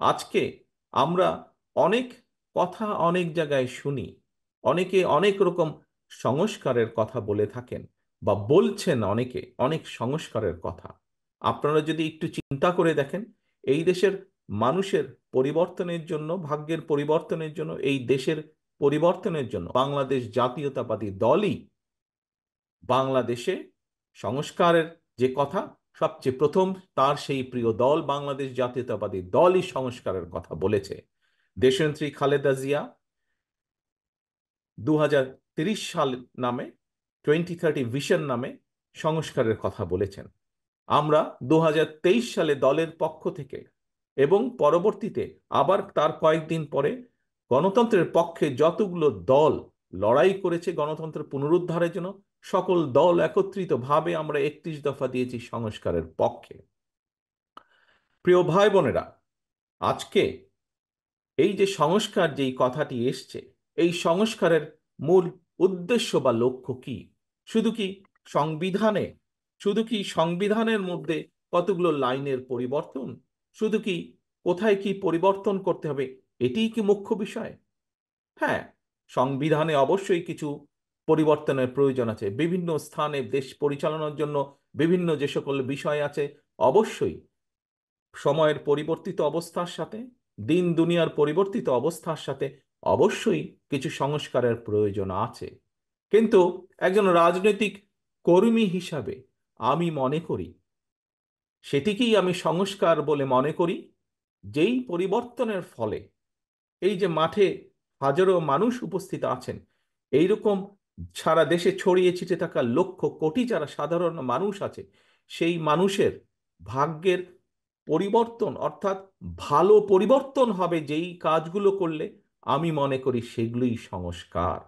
আজকে আমরা অনেক কথা অনেক জায়গায় শুনি, অনেকে অনেক রকম সংস্কারের কথা বলে থাকেন বা বলছেন, অনেকে অনেক সংস্কারের কথা। আপনারা যদি একটু চিন্তা করে দেখেন, এই দেশের মানুষের পরিবর্তনের জন্য, ভাগ্যের পরিবর্তনের জন্য, এই দেশের পরিবর্তনের জন্য বাংলাদেশ জাতীয়তাবাদী দলই বাংলাদেশে সংস্কারের যে কথা সবচেয়ে প্রথম, তার সেই প্রিয় দল বাংলাদেশ জাতীয়তাবাদী দলই সংস্কারের কথা বলেছে। দেশনেত্রী খালেদা জিয়া 2030 সাল নামে, 2030 ভিশন নামে সংস্কারের কথা বলেছেন। আমরা 2023 সালে দলের পক্ষ থেকে এবং পরবর্তীতে আবার তার কয়েকদিন পরে গণতন্ত্রের পক্ষে যতগুলো দল লড়াই করেছে গণতন্ত্রের পুনরুদ্ধারের জন্য, সকল দল একত্রিতভাবে আমরা 31 দফা দিয়েছি সংস্কারের পক্ষে। প্রিয় ভাই বোনেরা, আজকে এই যে সংস্কার, যেই কথাটি এসছে, এই সংস্কারের মূল উদ্দেশ্য বা লক্ষ্য কি? শুধু কি সংবিধানে, শুধু কি সংবিধানের মধ্যে কতগুলো লাইনের পরিবর্তন, শুধু কি কোথায় কি পরিবর্তন করতে হবে, এটিই কি মুখ্য বিষয়? হ্যাঁ, সংবিধানে অবশ্যই কিছু পরিবর্তনের প্রয়োজন আছে। বিভিন্ন স্থানে দেশ পরিচালনার জন্য বিভিন্ন যে সকল বিষয় আছে, অবশ্যই সময়ের পরিবর্তিত অবস্থার সাথে, দিন দুনিয়ার পরিবর্তিত অবস্থার সাথে অবশ্যই কিছু সংস্কারের প্রয়োজন আছে। কিন্তু একজন রাজনৈতিক কর্মী হিসাবে আমি মনে করি, সেটিকেই আমি সংস্কার বলে মনে করি, যেই পরিবর্তনের ফলে এই যে মাঠে হাজারো মানুষ উপস্থিত আছেন, এইরকম সারা দেশে ছড়িয়ে ছিটে থাকা লক্ষ কোটি যারা সাধারণ মানুষ আছে, সেই মানুষের ভাগ্যের পরিবর্তন, অর্থাৎ ভালো পরিবর্তন হবে যেই কাজগুলো করলে, আমি মনে করি সেগুলোই সংস্কার।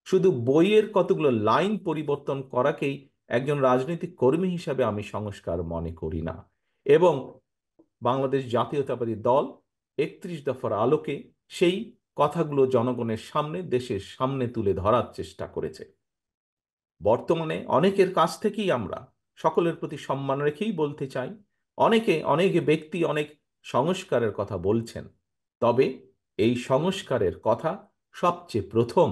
শুধু বইয়ের কতগুলো লাইন পরিবর্তন করাকেই একজন রাজনৈতিক কর্মী হিসাবে আমি সংস্কার মনে করি না। এবং বাংলাদেশ জাতীয়তাবাদী দল 31 দফার আলোকে সেই কথাগুলো জনগণের সামনে, দেশের সামনে তুলে ধরার চেষ্টা করেছে। বর্তমানে অনেকের কাছ থেকেই আমরা সকলের প্রতি সম্মান রেখেই বলতে চাই, অনেক ব্যক্তি অনেক সংস্কারের কথা বলছেন, তবে এই সংস্কারের কথা সবচেয়ে প্রথম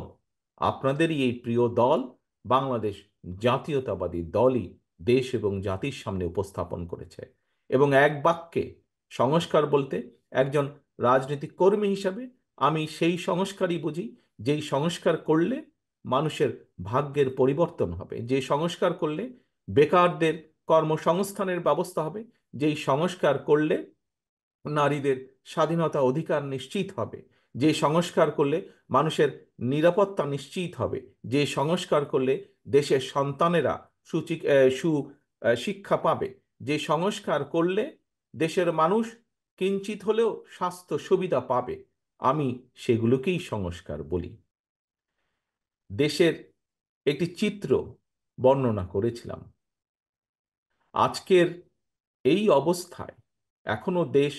আপনাদেরই এই প্রিয় দল বাংলাদেশ জাতীয়তাবাদী দলই দেশ এবং জাতির সামনে উপস্থাপন করেছে। এবং এক বাক্যে সংস্কার বলতে, একজন রাজনৈতিক কর্মী হিসাবে আমি সেই সংস্কারই বুঝি, যেই সংস্কার করলে মানুষের ভাগ্যের পরিবর্তন হবে, যে সংস্কার করলে বেকারদের কর্মসংস্থানের ব্যবস্থা হবে, যেই সংস্কার করলে নারীদের স্বাধীনতা অধিকার নিশ্চিত হবে, যে সংস্কার করলে মানুষের নিরাপত্তা নিশ্চিত হবে, যে সংস্কার করলে দেশের সন্তানেরা সু শিক্ষা পাবে, যে সংস্কার করলে দেশের মানুষ কিঞ্চিত হলেও স্বাস্থ্য সুবিধা পাবে, আমি সেগুলোকেই সংস্কার বলি। দেশের একটি চিত্র বর্ণনা করেছিলাম। আজকের এই অবস্থায় এখনো দেশ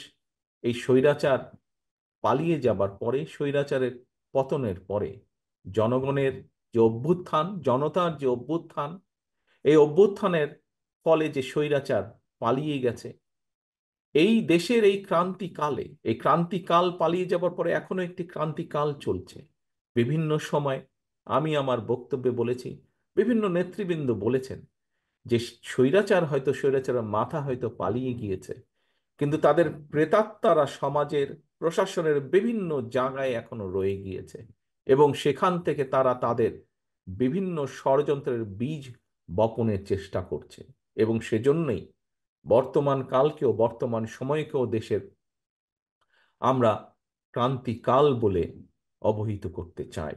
এই স্বৈরাচার পালিয়ে যাবার পরে, স্বৈরাচারের পতনের পরে জনগণের যে অভ্যুত্থান, জনতার যে অভ্যুত্থান, এই অভ্যুত্থানের ফলে যে স্বৈরাচার পালিয়ে গেছে, এই দেশের এই ক্রান্তিকালে, এই ক্রান্তিকাল পালিয়ে যাবার পরে এখনো একটি ক্রান্তিকাল চলছে। বিভিন্ন সময় আমি আমার বক্তব্যে বলেছি, বিভিন্ন নেতৃবৃন্দ বলেছেন যে স্বৈরাচারের মাথা হয়তো পালিয়ে গিয়েছে, কিন্তু তাদের প্রেতাত্মারা সমাজের, প্রশাসনের বিভিন্ন জায়গায় এখনো রয়ে গিয়েছে, এবং সেখান থেকে তারা তাদের বিভিন্ন ষড়যন্ত্রের বীজ বপনের চেষ্টা করছে। এবং সেজন্যই বর্তমান কালকেও, বর্তমান সময়কেও দেশের আমরা ক্রান্তিকাল বলে অবহিত করতে চাই।